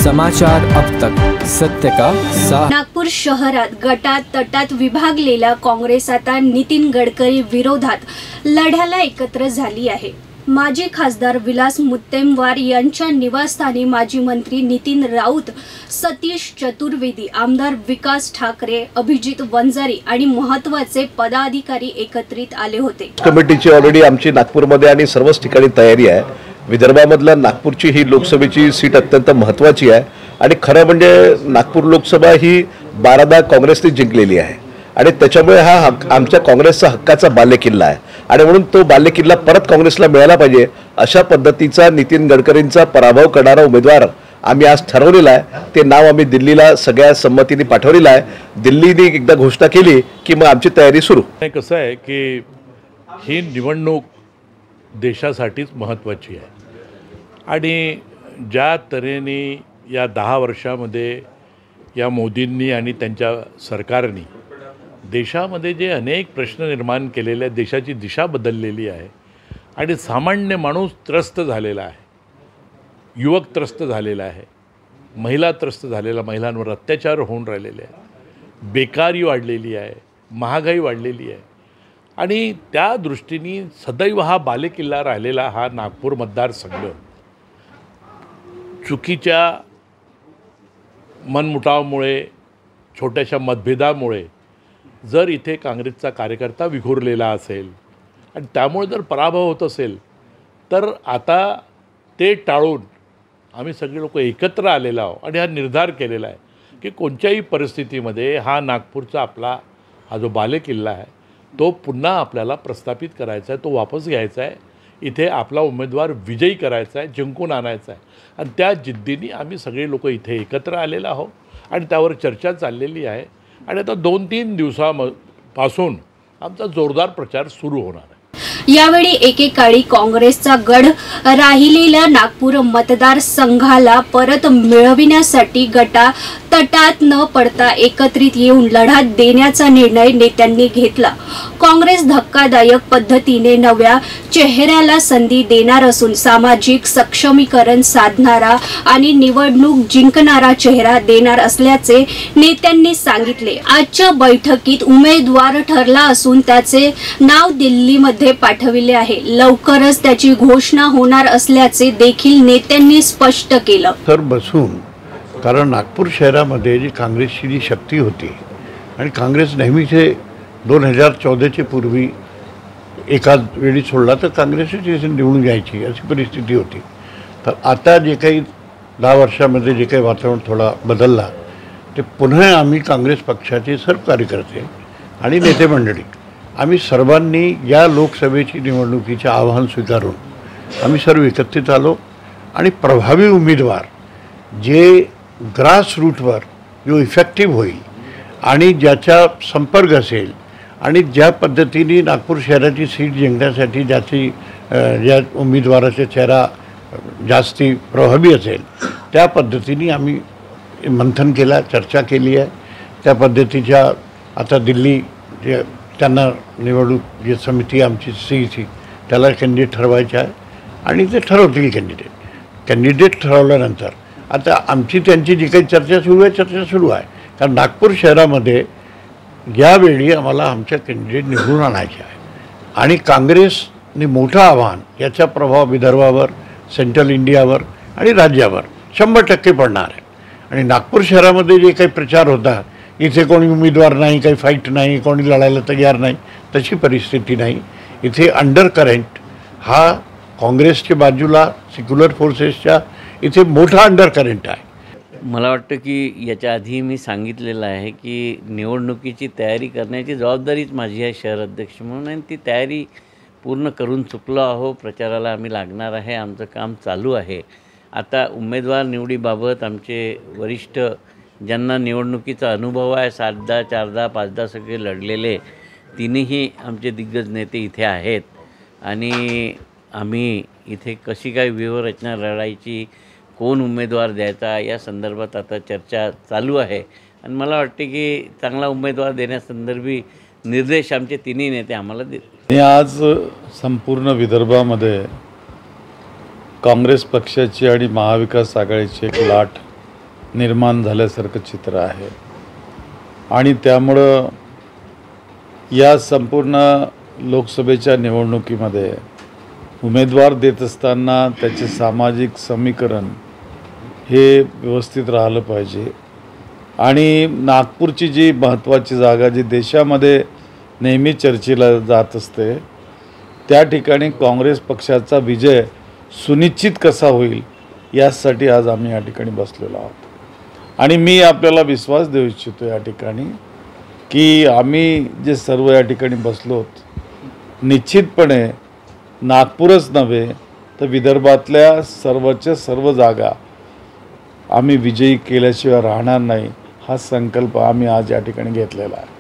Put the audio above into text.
समाचार अब तक, सत्य का साथ। नागपूर शहरात गटात तटात विभागलेला काँग्रेस आता नितीन गडकरी विरोधात लढ्याला एकत्र झाली आहे। माजी खासदार विलास मुत्तेमवार यांच्या निवासस्थानी माजी मंत्री नितीन राऊत, सतीश चतुर्वेदी, आमदार विकास ठाकरे, अभिजित वंजारी आणि महत्त्वाचे पदाधिकारी एकत्रित आले होते। कमिटीची ऑलरेडी आमची नागपूरमध्ये आणि सर्वच ठिकाणी तयारी आहे। विदर्भामधल्या नागपूरची ही लोकसभेची सीट अत्यंत महत्त्वाची आहे आणि खरं म्हणजे नागपूर लोकसभा ही 12दा काँग्रेसने जिंकलेली आहे आणि त्याच्यामुळे हा आमच्या काँग्रेसचा हक्काचा बालेकिल्ला आहे आणि म्हणून तो बालेकिल्ला परत काँग्रेसला मिळाला पाहिजे अशा पद्धतीचा नितीन गडकरींचा पराभव करणारा उमेदवार आम्ही आज ठरवलेला आहे। ते नाव आम्ही दिल्लीला सगळ्या संमतीने पाठवलेलं आहे। दिल्लीने एकदा घोषणा केली की मग आमची तयारी सुरू। कसं आहे की ही निवडणूक देशासाठीच महत्त्वाची आहे आणि ज्या तऱ्हेने या 10 वर्षामध्ये या मोदींनी आणि त्यांच्या सरकारने देशामध्ये जे अनेक प्रश्न निर्माण केलेले आहेत, देशाची दिशा बदललेली आहे आणि सामान्य माणूस त्रस्त झालेला आहे, युवक त्रस्त झालेला आहे, महिला त्रस्त झालेला, महिलांवर अत्याचार होऊन राहिलेले आहे, बेकारी वाढलेली आहे, महागाई वाढलेली आहे आणि त्या दृष्टीने सदैव हा बालेकिल्ला राहिलेला हा नागपूर मतदारसंघ चुकीच्या मनमुटावामुळे, छोट्याशा मतभेदामुळे जर इथे काँग्रेसचा कार्यकर्ता विखुरलेला असेल आणि त्यामुळे जर पराभव होत असेल तर आता ते टाळून आम्ही सगळे लोक एकत्र आलेलो आहोत आणि हा निर्धार केलेला आहे की कोणत्याही परिस्थितीमध्ये हा नागपूरचा आपला हा जो बालेकिल्ला आहे तो पुन्हा आपल्याला प्रस्थापित करायचा आहे, तो वापस घ्यायचा आहे, इथे आपला उमेदवार विजयी करायचा आहे, जिंकून आणायचा आहे आणि त्या जिद्दीने आम्ही सगळे लोक इथे एकत्र आलेलो आहोत आणि त्यावर चर्चा चाललेली आहे आणि आता 2-3 दिवसापासून आमचा जोरदार प्रचार सुरू होणार आहे। यावेळी एकेकाळी काँग्रेसचा गड राहिलेल्या नागपूर मतदारसंघाला परत मिळविण्यासाठी तटात न पडता एकत्रित येऊन लढा देण्याचा निर्णय नेत्यांनी घेतला। काँग्रेस धक्कादायक पद्धतीने नव्या चेहऱ्याला संधी देणार असून सामाजिक सक्षमीकरण साधणारा आणि निवडणूक जिंकणारा चेहरा देणार असल्याचे नेत्यांनी सांगितले। आजच्या बैठकीत उमेदवार ठरला असून त्याचे नाव दिल्लीमध्ये पाठविले आहे। लवकरच त्याची घोषणा होणार असल्याचे देखील नेत्यांनी स्पष्ट केलं। तर बसून कारण नागपूर शहरामध्ये जी काँग्रेसची जी शक्ती होती आणि काँग्रेस नेहमीचे 2014च्या पूर्वी एका वेळी सोडला तर काँग्रेसची निवडून घ्यायची अशी परिस्थिती होती। तर आता जे काही 10 वर्षामध्ये जे काही वातावरण थोडा बदलला ते पुन्हा आम्ही काँग्रेस पक्षाचे सर्व कार्यकर्ते आणि नेते मंडळी आम्ही सर्वांनी या लोकसभेची निवडणुकीचे आव्हान स्वीकारून आम्ही सर्व एकत्रित आलो आणि प्रभावी उमेदवार जे ग्रास रूटवर जो इफेक्टिव्ह होईल आणि ज्याचा संपर्क असेल आणि ज्या पद्धतीने नागपूर शहराची सीट जिंकण्यासाठी ज्या उमेदवाराचा चेहरा जास्ती प्रभावी असेल त्या पद्धतीने आम्ही मंथन केला, चर्चा केली आहे। त्या पद्धतीच्या आता दिल्ली जे त्यांना निवडणूक जी समिती आमची सीईसी त्याला कॅन्डिडेट ठरवायचे आहे आणि ते ठरवतील कॅन्डिडेट ठरवल्यानंतर आता आमची त्यांची जी काही चर्चा सुरू आहे कारण नागपूर शहरामध्ये यावेळी आम्हाला आमच्या कॅन्डिडेट निवडून आणायचे आहे आणि काँग्रेसने मोठं आव्हान याचा प्रभाव विदर्भावर, सेंट्रल इंडियावर आणि राज्यावर 100% पडणार आहे आणि नागपूर शहरामध्ये जे काही प्रचार होता इथे कोणी उमेदवार नाही, काही फाईट नाही, कोणी लढायला तयार नाही, तशी परिस्थिती नाही। इथे अंडर करंट हा काँग्रेसच्या बाजूला सेक्युलर फोर्सेसच्या इथे मोठा अंडर करंट आहे। मला वाटतं की याच्या आधी मी सांगितलेलं आहे की निवडणुकीची तयारी करण्याची जबाबदारीच माझी आहे शहर अध्यक्ष म्हणून आणि ती तयारी पूर्ण करून चुकलो आहो। प्रचाराला आम्ही लागणार आहे, आमचं काम चालू आहे। आता उमेदवार निवडीबाबत आमचे वरिष्ठ ज्यांना निवडणुकीचा अनुभव आहे, 7दा 4दा 5दा सगळे लढलेले तिन्ही आमचे दिग्गज नेते इथे आहेत आणि आम्ही इथे कशी काय व्यूहरचना लढायची, कोण उमेदवार द्यायचा या संदर्भात आता चर्चा चालू आहे आणि मला वाटते की चांगला उमेदवार देण्यासंदर्भी निर्देश आमचे तिन्ही नेते आम्हाला देतील। आज संपूर्ण विदर्भामध्ये काँग्रेस पक्षाची आणि महाविकास आघाडीची एक लाट निर्माण झाल्यासारखं चित्र आहे आणि त्यामुळं या संपूर्ण लोकसभेच्या निवडणुकीमध्ये उमेदवार देत असताना त्याचे सामाजिक समीकरण हे व्यवस्थित राहिलं पाहिजे आणि नागपूरची जी महत्त्वाची जागा जी देशामध्ये नेहमी चर्चेला जात असते त्या ठिकाणी काँग्रेस पक्षाचा विजय सुनिश्चित कसा होईल यासाठी आज आम्ही या ठिकाणी बसलेलो आहोत आणि मी आपल्याला विश्वास देऊ इच्छितो या ठिकाणी की आम्ही जे सर्व या ठिकाणी बसलोत निश्चितपणे नागपूरच नव्हे तर विदर्भातल्या सर्वच्या सर्व जागा आम्ही विजयी केल्याशिवाय राहणार नाही हा संकल्प आम्ही आज या ठिकाणी घेतलेला आहे.